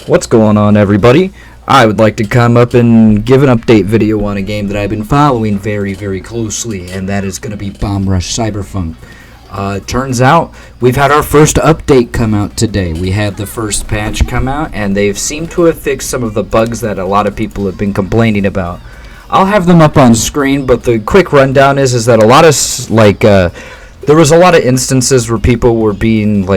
What's going on, everybody? I would like to come up and give an update video on a game that I've been following very, very closely, and that is going to be Bomb Rush Cyberfunk. Turns out we've had our first update come out today. We had the first patch come out, and they've seemed to have fixed some of the bugs that a lot of people have been complaining about. I'll have them up on screen, but the quick rundown is that a lot of, there was a lot of instances where people were being,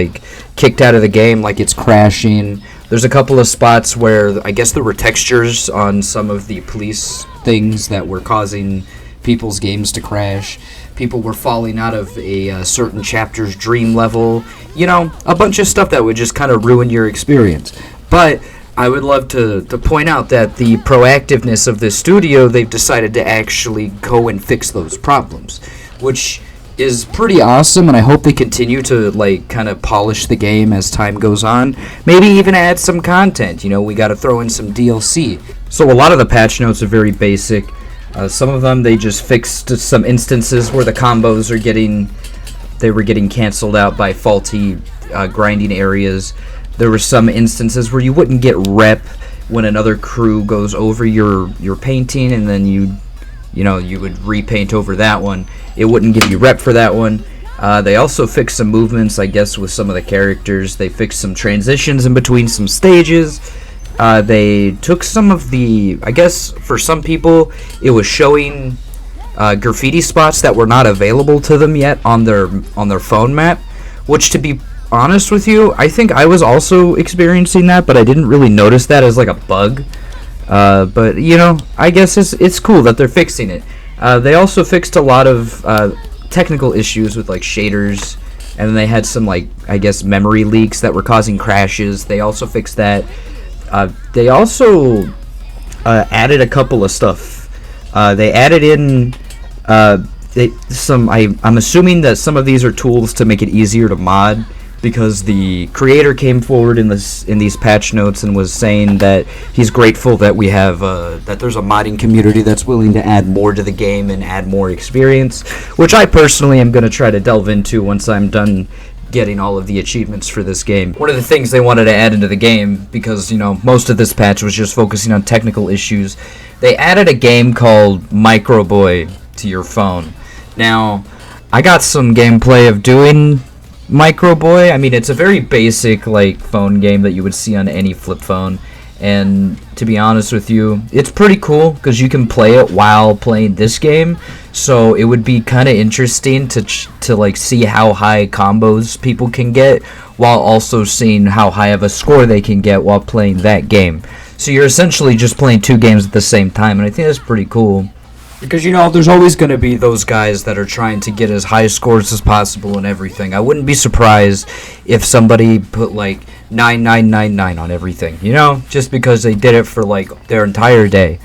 kicked out of the game, it's crashing. There's a couple of spots where I guess there were textures on some of the police things that were causing people's games to crash. People were falling out of a certain chapter's dream level. You know, a bunch of stuff that would just kind of ruin your experience. But I would love to point out that the proactiveness of this studio, they've decided to actually go and fix those problems, which is pretty awesome, and I hope they continue to kind of polish the game as time goes on. Maybe even add some content. You know, we got to throw in some DLC. So a lot of the patch notes are very basic. Some of them they just fixed some instances where the combos were getting canceled out by faulty grinding areas. There were some instances where you wouldn't get rep when another crew goes over your painting, and then you would repaint over that one. It wouldn't give you rep for that one. They also fixed some movements, I guess, with some of the characters. They fixed some transitions in between some stages. They took some of the, I guess, for some people, it was showing graffiti spots that were not available to them yet on their phone map, which, to be honest with you, I think I was also experiencing that, but I didn't really notice that as a bug. But I guess it's cool that they're fixing it. They also fixed a lot of technical issues with shaders, and then they had some I guess memory leaks that were causing crashes. They also fixed that. They also added a couple of stuff. They added in I'm assuming that some of these are tools to make it easier to mod, because the creator came forward in these patch notes and was saying that he's grateful that we have that there's a modding community that's willing to add more to the game and add more experience, which I personally am going to try to delve into once I'm done getting all of the achievements for this game. One of the things they wanted to add into the game, because most of this patch was just focusing on technical issues, they added a game called Micro Boy to your phone. Now, I got some gameplay of doing Micro Boy. I mean, it's a very basic phone game that you would see on any flip phone, and to be honest with you, it's pretty cool because you can play it while playing this game. So it would be kind of interesting to see how high combos people can get, while also seeing how high of a score they can get while playing that game. So you're essentially just playing two games at the same time, and I think that's pretty cool. Because, there's always going to be those guys that are trying to get as high scores as possible and everything. I wouldn't be surprised if somebody put, 9999 on everything, just because they did it for, their entire day.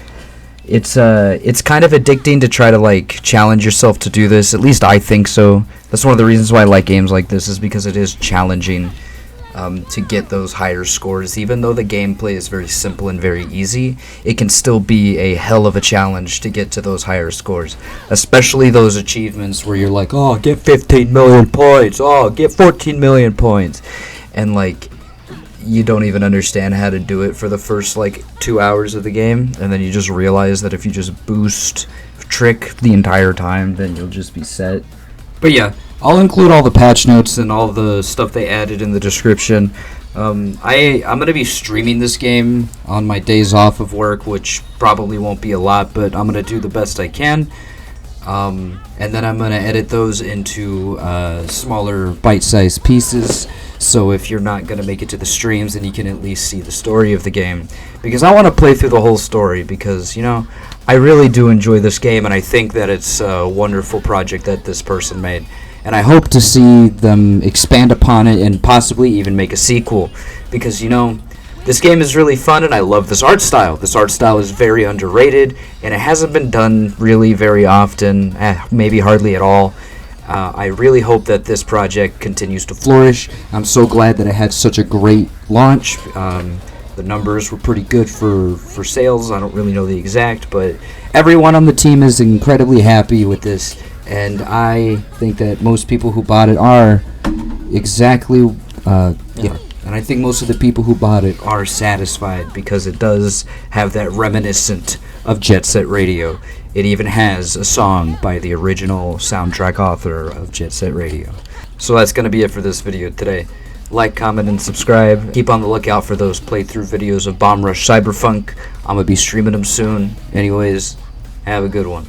It's kind of addicting to try to, challenge yourself to do this. At least I think so. That's one of the reasons why I like games like this, is because it is challenging to get those higher scores. Even though the gameplay is very simple and very easy, it can still be a hell of a challenge to get to those higher scores, especially those achievements where you're oh, get 15 million points, oh, get 14 million points, and you don't even understand how to do it for the first 2 hours of the game, and then you just realize that if you just boost trick the entire time, then you'll just be set. But yeah, I'll include all the patch notes and all the stuff they added in the description. I'm going to be streaming this game on my days off of work, which probably won't be a lot, but I'm going to do the best I can. And then I'm going to edit those into smaller bite-sized pieces, so if you're not going to make it to the streams, then you can at least see the story of the game. Because I want to play through the whole story, because, I really do enjoy this game, and I think that it's a wonderful project that this person made. And I hope to see them expand upon it and possibly even make a sequel, because, this game is really fun, and I love this art style. This art style is very underrated, and it hasn't been done really very often, maybe hardly at all. I really hope that this project continues to flourish. I'm so glad that it had such a great launch. The numbers were pretty good for sales. I don't really know the exact, but everyone on the team is incredibly happy with this, and I think that most people who bought it are exactly, and And I think most of the people who bought it are satisfied because it does have that reminiscent of Jet Set Radio. It even has a song by the original soundtrack author of Jet Set Radio. So that's going to be it for this video today. Like, comment, and subscribe. Keep on the lookout for those playthrough videos of Bomb Rush Cyberfunk. I'm going to be streaming them soon. Anyways, have a good one.